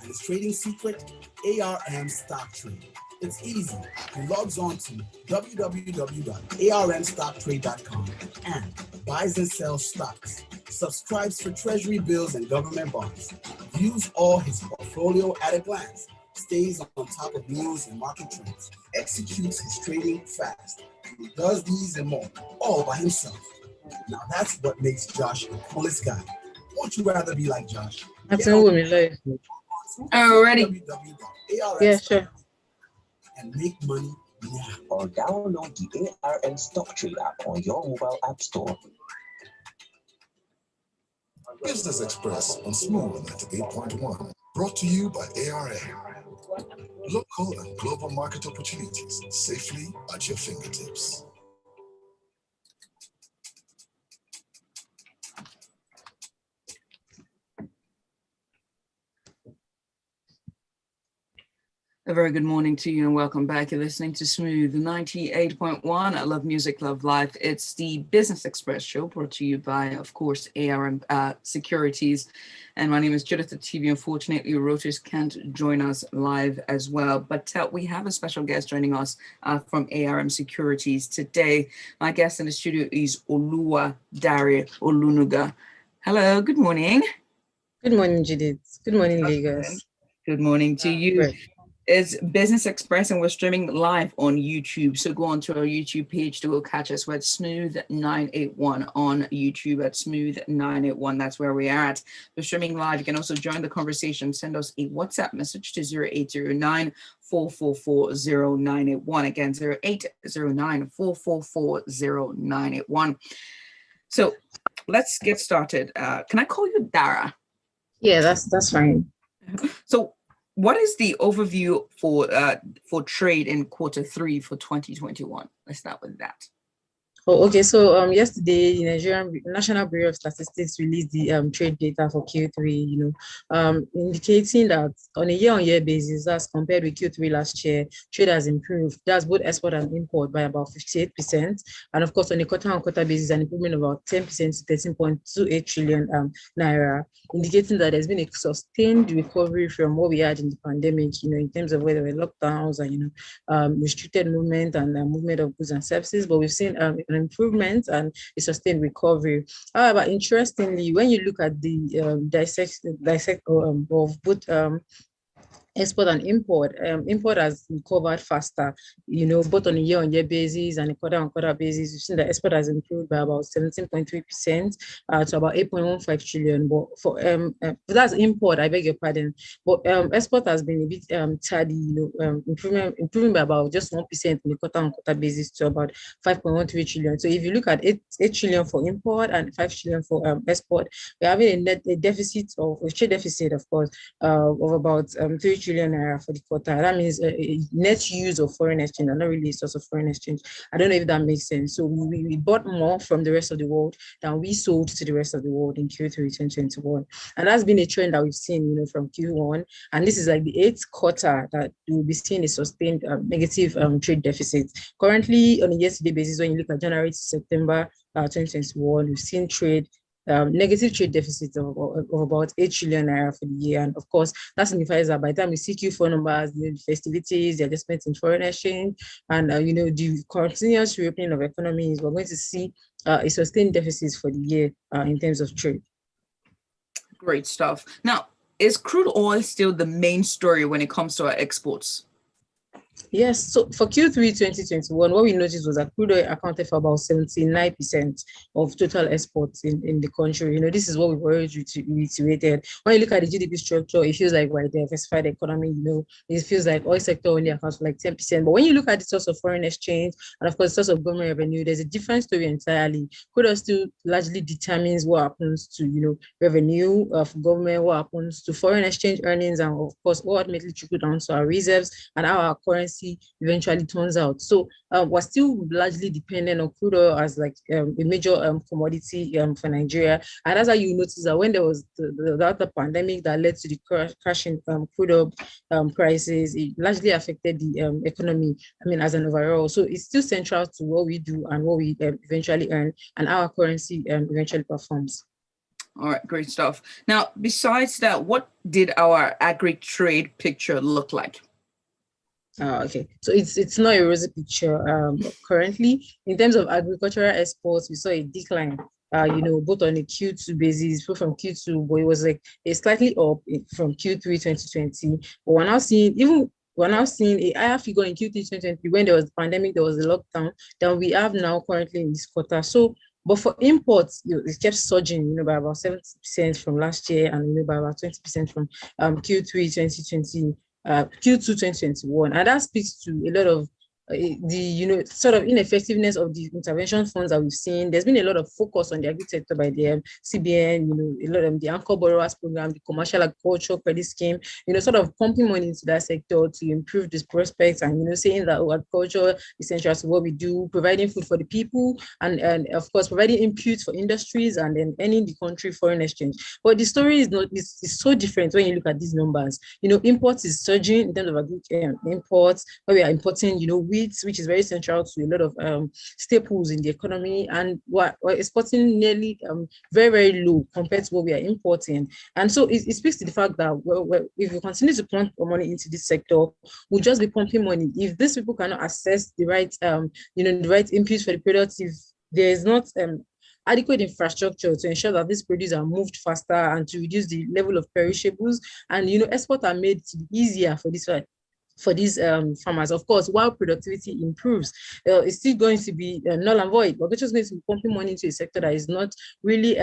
And his trading secret, ARM Stock Trade. It's easy. He logs on to www.armstocktrade.com and buys and sells stocks, subscribes for treasury bills and government bonds, views all his portfolio at a glance, stays on top of news and market trends, executes his trading fast. He does these and more, all by himself. Now that's what makes Josh the coolest guy. Won't you rather be like Josh? Already. Yeah, sure. And make money now. Or download the ARM Stock Trade app on your mobile app store. Business Express on Smooth 98.1. Brought to you by ARM. Local and global market opportunities safely at your fingertips. A very good morning to you and welcome back. You're listening to Smooth 98.1. I love music, love life. It's the Business Express show brought to you by, of course, ARM Securities. And my name is Judith Atibi. Unfortunately, Reuters can't join us live as well. But we have a special guest joining us from ARM Securities today. My guest in the studio is Oluwadara Olunuga. Hello, good morning. Good morning, Judith. Good morning, Lagos. Good morning to you. Great. It's Business Express and we're streaming live on YouTube. So go on to our YouTube page to go catch us. We're at Smooth 981 on YouTube at Smooth 981. That's where we are at. We're streaming live. You can also join the conversation. Send us a WhatsApp message to 0809 444 0981. Again, 0809 444 0981. So let's get started. Can I call you Dara? Yeah, that's fine. So what is the overview for trade in Q3 for 2021? Let's start with that. Oh, okay. So yesterday, the Nigerian National Bureau of Statistics released the trade data for Q3. Indicating that on a year-on-year basis, as compared with Q3 last year, trade has improved. That's both export and import by about 58%, and of course, on a quarter-on-quarter basis, an improvement of about 10% to 13.28 trillion naira, indicating that there's been a sustained recovery from what we had in the pandemic. In terms of where there were lockdowns and restricted movement and movement of goods and services, but we've seen an improvement and a sustained recovery. However, interestingly, when you look at the dissect of both export and import, import has recovered faster, both on a year-on-year basis and a quarter-on-quarter basis. We've seen that export has improved by about 17.3% to about 8.15 trillion. But for that's import, I beg your pardon. But export has been a bit tardy, improving by about just 1% on a quarter-on-quarter basis to about 5.13 trillion. So if you look at 8 trillion for import and 5 trillion for export, we're having a trade deficit, of course, of about 3 trillion naira for the quarter. That means a net use of foreign exchange and not really a source of foreign exchange. I don't know if that makes sense. So we bought more from the rest of the world than we sold to the rest of the world in Q3 2021. And that's been a trend that we've seen, from Q1. And this is like the 8th quarter that we'll be seeing a sustained negative trade deficit. Currently, on a year-to-date basis, when you look at January to September 2021, we've seen negative trade deficit of about 8 trillion naira for the year. And of course, that signifies that by the time we see Q4 numbers, the festivities, the adjustments in foreign exchange, and the continuous reopening of economies, we're going to see a sustained deficit for the year in terms of trade. Great stuff. Now, is crude oil still the main story when it comes to our exports? Yes, so for Q3 2021, what we noticed was that crude oil accounted for about 79% of total exports in the country. This is what we've already reiterated. When you look at the GDP structure, it feels like we're a diversified economy. It feels like oil sector only accounts for like 10%. But when you look at the source of foreign exchange and of course the source of government revenue, there's a different story entirely. Crude oil still largely determines what happens to revenue of government, what happens to foreign exchange earnings, and of course what ultimately trickle down to our reserves and how our currency eventually turns out. So we're still largely dependent on crude oil as like a major commodity for Nigeria. And that's how you notice that when there was the pandemic that led to the crash in crude oil prices, it largely affected the economy, as an overall. So it's still central to what we do and what we eventually earn and our currency eventually performs. All right, great stuff. Now, besides that, what did our agri-trade picture look like? Okay, so it's not a rosy picture. Currently, in terms of agricultural exports, we saw a decline. Both on a Q2 basis, both from Q2, but it was like a slightly up from Q3 2020. But we're now seeing a higher figure in Q3 2020 when there was the pandemic, there was a lockdown, than we have now currently in this quarter. So, but for imports, it kept surging, by about 70% from last year, and by about 20% from Q3 2020. Q2 2021, and that speaks to a lot of the sort of ineffectiveness of the intervention funds that we've seen. There's been a lot of focus on the agri sector by the CBN, a lot of the anchor borrowers program, the commercial agriculture credit scheme, sort of pumping money into that sector to improve this prospects, and saying that agriculture is central to what we do, providing food for the people, and of course providing inputs for industries, and then earning the country foreign exchange. But the story is so different when you look at these numbers. Imports is surging in terms of imports, where we are importing, wheat, which is very central to a lot of staples in the economy, and we're exporting nearly very, very low compared to what we are importing. And so it speaks to the fact that if we continue to pump money into this sector, we'll just be pumping money. If these people cannot access the right, the right inputs for the products, if there is not adequate infrastructure to ensure that these produce are moved faster and to reduce the level of perishables, and exports are made to be easier for these farmers. Of course, while productivity improves, it's still going to be null and void. We're just going to be pumping money into a sector that is not really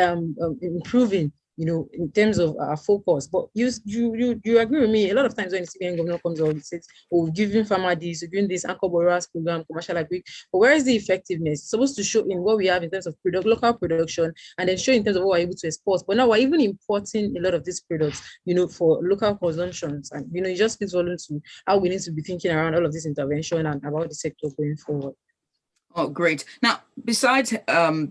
improving, in terms of our focus. But you agree with me, a lot of times when the CBN governor comes out and says, oh, we're giving farmer this, we're doing this anchor borrowers program, commercial agri, but where is the effectiveness? It's supposed to show in what we have in terms of local production, and then show in terms of what we're able to export. But now we're even importing a lot of these products, for local consumptions. And, it just speaks volumes to how we need to be thinking around all of this intervention and about the sector going forward. Oh, great. Now, besides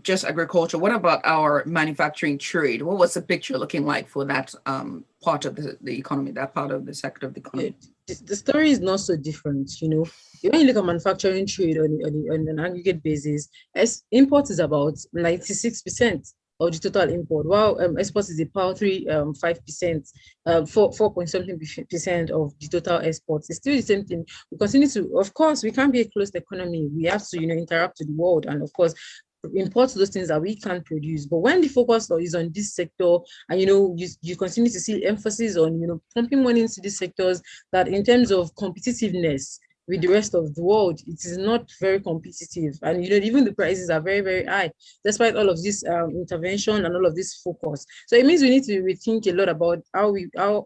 just agriculture, what about our manufacturing trade? What was the picture looking like for that part of the economy, that part of the sector of the economy? The story is not so different, When you look at manufacturing trade on an aggregate basis, import is about 96% of the total import, while exports is a paltry 5%, 4.something% of the total exports. It's still the same thing. We continue to, of course, we can't be a closed economy. We have to, interact with the world, and of course, import those things that we can produce. But when the focus is on this sector, and you continue to see emphasis on pumping money into these sectors, that in terms of competitiveness with the rest of the world, it is not very competitive, and even the prices are very, very high despite all of this intervention and all of this focus. So it means we need to rethink a lot about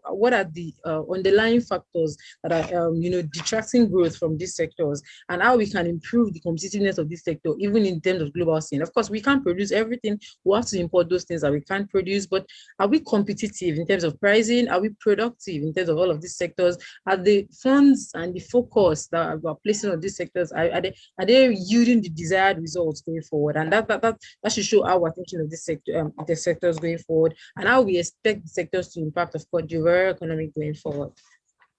what are the underlying factors that are detracting growth from these sectors, and how we can improve the competitiveness of this sector even in terms of global scene. Of course, we can't produce everything. We have to import those things that we can't produce, but are we competitive in terms of pricing? Are we productive in terms of all of these sectors? Are the funds and the focus that we're placing on these sectors, are they yielding the desired results going forward? And that should show how we're thinking of this sector, the sectors going forward, and how we expect the sectors to impact, of course, the overall economy going forward.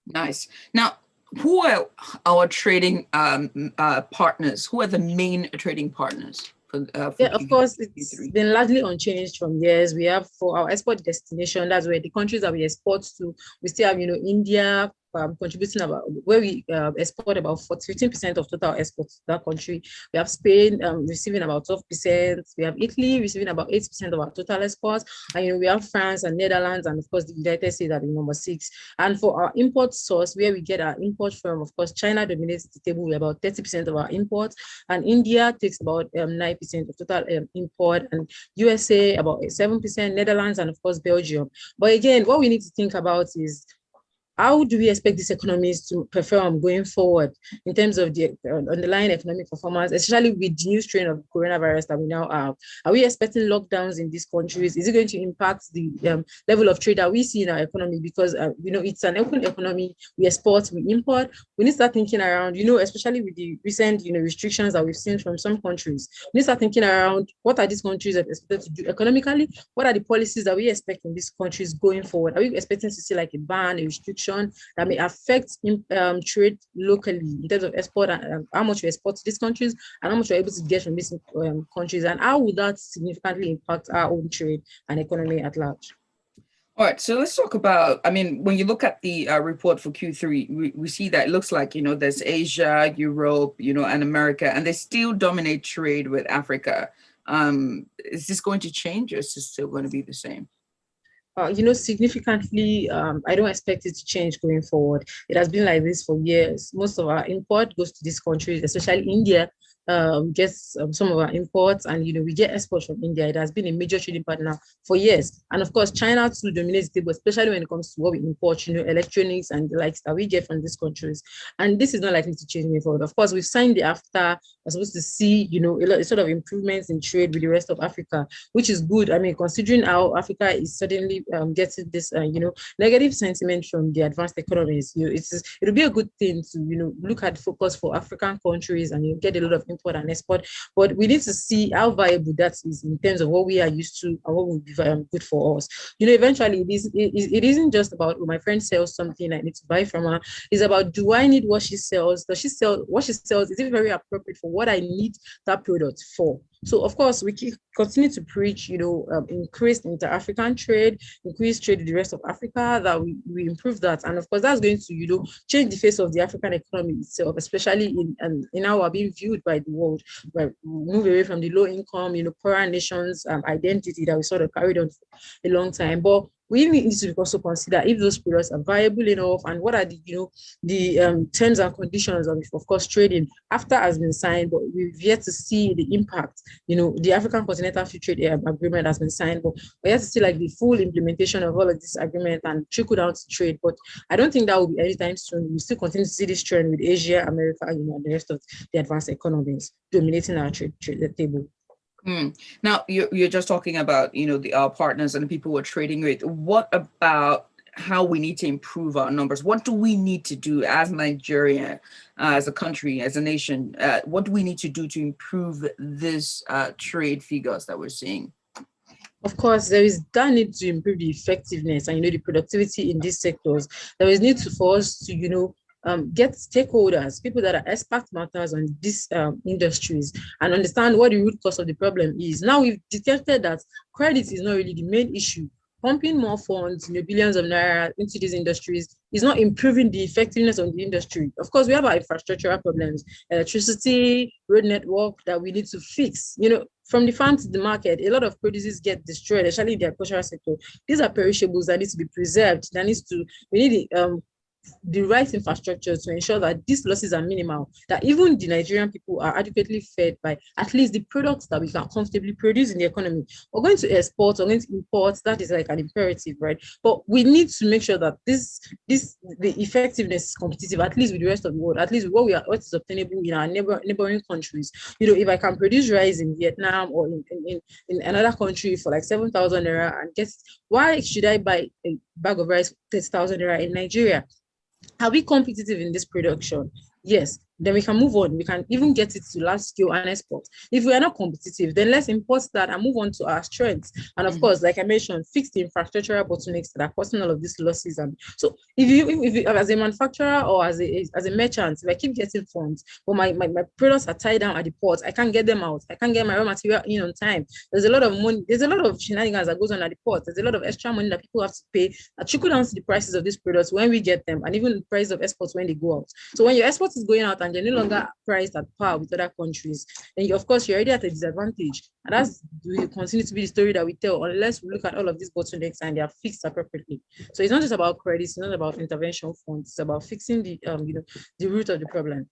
Nice. Now, who are our trading partners? Who are the main trading partners? Of course, it's been largely unchanged from years. We have, for our export destination, that's where the countries that we export to, we still have, India, contributing about, where we export about 15% of total exports to that country. We have Spain receiving about 12%. We have Italy receiving about 8% of our total exports. And we have France and Netherlands, and of course the United States at number 6. And for our import source, where we get our import from, of course, China dominates the table with about 30% of our imports, and India takes about 9% of total import, and USA about 7%, Netherlands, and of course Belgium. But again, what we need to think about is, how do we expect these economies to perform going forward in terms of the underlying economic performance, especially with the new strain of coronavirus that we now have? Are we expecting lockdowns in these countries? Is it going to impact the level of trade that we see in our economy? Because, it's an open economy. We export, we import. We need to start thinking around, especially with the recent, restrictions that we've seen from some countries. We need to start thinking around, what are these countries expected to do economically? What are the policies that we expect in these countries going forward? Are we expecting to see like a ban, a restriction restriction that may affect trade locally in terms of export and how much we export to these countries and how much we're able to get from these countries, and how would that significantly impact our own trade and economy at large? All right, so let's talk about, I mean, when you look at the report for Q3, we see that it looks like, there's Asia, Europe, and America, and they still dominate trade with Africa. Is this going to change, or is this still going to be the same? Significantly, I don't expect it to change going forward. It has been like this for years. Most of our import goes to these countries, especially India. Gets some of our imports, and we get exports from India. It has been a major trading partner for years, and of course China too dominates the table, especially when it comes to what we import, electronics and the likes that we get from these countries. And this is not likely to change going forward. Of course, we've signed the AFTA. We're supposed to see a lot of sort of improvements in trade with the rest of Africa, which is good. I mean, considering how Africa is suddenly getting this negative sentiment from the advanced economies, it'll be a good thing to look at the focus for African countries and get a lot of import and export, but we need to see how viable that is in terms of what we are used to and what will be good for us. Eventually it isn't just about, my friend sells something, I need to buy from her. It's about, do I need what she sells? Does she sell what she sells? Is it very appropriate for what I need that product for? So of course we continue to preach, increased inter-African trade, increased trade with the rest of Africa, that we improve that, and of course that's going to change the face of the African economy itself, especially in how we're being viewed by the world, where we move away from the low income, poorer nations identity that we sort of carried on for a long time. But we need to also consider if those products are viable enough, and what are the terms and conditions of course trading after has been signed, but we've yet to see the impact. The African Continental Free Trade Agreement has been signed, but we have to see the full implementation of all of this agreement and trickle down to trade. But I don't think that will be anytime soon. We still continue to see this trend with Asia, America, and the rest of the advanced economies dominating our trade table. Now, you're just talking about, our partners and the people we're trading with. What about how we need to improve our numbers? What do we need to do as Nigeria, as a country, as a nation? What do we need to do to improve this trade figures that we're seeing? Of course, there is that need to improve the effectiveness and the productivity in these sectors. There is need for us to get stakeholders, people that are expert matters on these industries, and understand what the root cause of the problem is. Now we've detected that credit is not really the main issue. Pumping more funds, billions of naira into these industries is not improving the effectiveness of the industry. Of course, we have our infrastructural problems, electricity, road network that we need to fix. From the farm to the market, a lot of produces get destroyed, especially in the agricultural sector. These are perishables that need to be preserved. We need the right infrastructure to ensure that these losses are minimal, that even the Nigerian people are adequately fed by at least the products that we can comfortably produce in the economy. We're going to export, we're going to import, that is an imperative, right? But we need to make sure that the effectiveness is competitive, at least with the rest of the world, at least with what is obtainable in our neighboring countries. If I can produce rice in Vietnam or in another country for 7,000 naira and why should I buy a bag of rice for 30,000 naira in Nigeria? Are we competitive in this production? Yes. Then we can move on. We can even get it to large scale and export. If we are not competitive, then let's import that and move on to our strengths. And of course, like I mentioned, fix the infrastructural bottlenecks that are causing all of these losses. And so if you as a manufacturer or as a merchant, if I keep getting funds, but my products are tied down at the port, I can't get them out. I can't get my raw material in on time. There's a lot of money. There's a lot of shenanigans that goes on at the port. There's a lot of extra money that people have to pay that trickle down to the prices of these products when we get them, and even the price of exports when they go out. So when your export is going out and they're no longer priced at par with other countries, then of course you're already at a disadvantage. And that's will continue to be the story that we tell unless we look at all of these bottlenecks and they are fixed appropriately. So it's not just about credit, it's not about intervention funds, it's about fixing the root of the problem.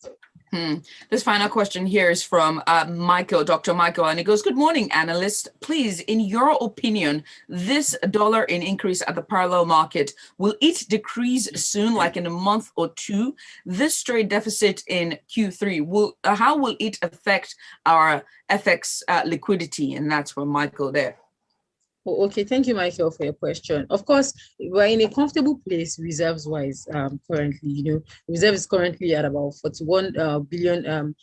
This final question here is from Dr. Michael, and he goes, "Good morning, analyst. Please, in your opinion, this dollar in increase at the parallel market, will it decrease soon, like in a month or two? This trade deficit in Q3, how will it affect our FX liquidity?" And that's from Michael there. Oh, okay, thank you, Michael, for your question. Of course, we're in a comfortable place reserves-wise currently. Reserve is currently at about 41 billion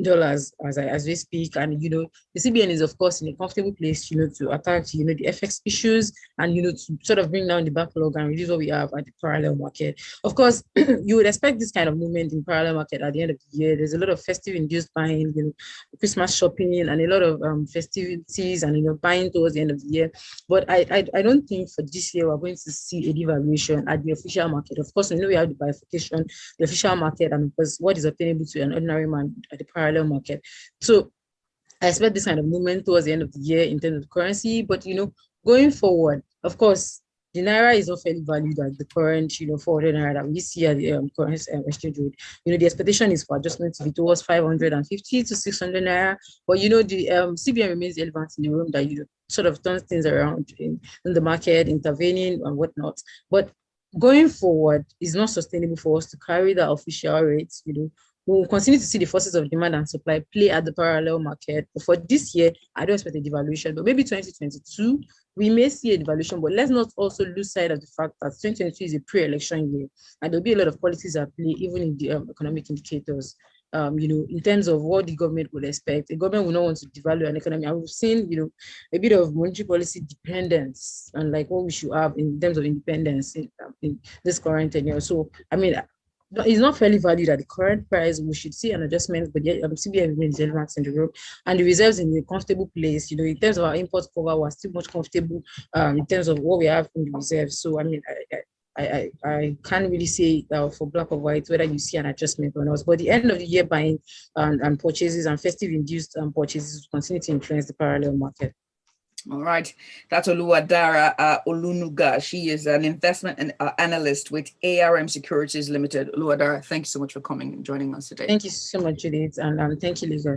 dollars as we speak, and the CBN is of course in a comfortable place, to attack the FX issues and to sort of bring down the backlog and reduce what we have at the parallel market. Of course, you would expect this kind of movement in parallel market at the end of the year. There's a lot of festive induced buying, Christmas shopping, and a lot of festivities and buying towards the end of the year. But I don't think for this year we're going to see a devaluation at the official market. Of course, we know we have the bifurcation, the official market, and of course what is obtainable to an ordinary man at the parallel market. So I expect this kind of movement towards the end of the year in terms of currency. But going forward, of course, the naira is not fairly valued at the current 400 naira that we see at the current exchange rate. The expectation is for adjustment to be towards 550 to 600 naira. But the CBN remains relevant in the room that sort of turns things around in the market, intervening and whatnot. But going forward, it's not sustainable for us to carry the official rates. We'll continue to see the forces of demand and supply play at the parallel market. But for this year, I don't expect a devaluation, but maybe 2022, we may see a devaluation, but let's not also lose sight of the fact that 2022 is a pre-election year, and there'll be a lot of policies at play, even in the economic indicators. In terms of what the government would expect, the government will not want to devalue an economy. And we've seen, a bit of monetary policy dependence and like what we should have in terms of independence in this current tenure. So, it's not fairly valued at the current price. We should see an adjustment, but yet CBN remains relevant in the room, and the reserves in a comfortable place. In terms of our import cover, we're still much comfortable in terms of what we have in the reserves. So, I can't really say for black or white whether you see an adjustment or not. But the end of the year buying and purchases and festive induced purchases continue to influence the parallel market. All right. That's Oluwadara Olunuga. She is an investment analyst with ARM Securities Limited. Oluwadara, thanks so much for coming and joining us today. Thank you so much, Judith, and thank you, Lisa.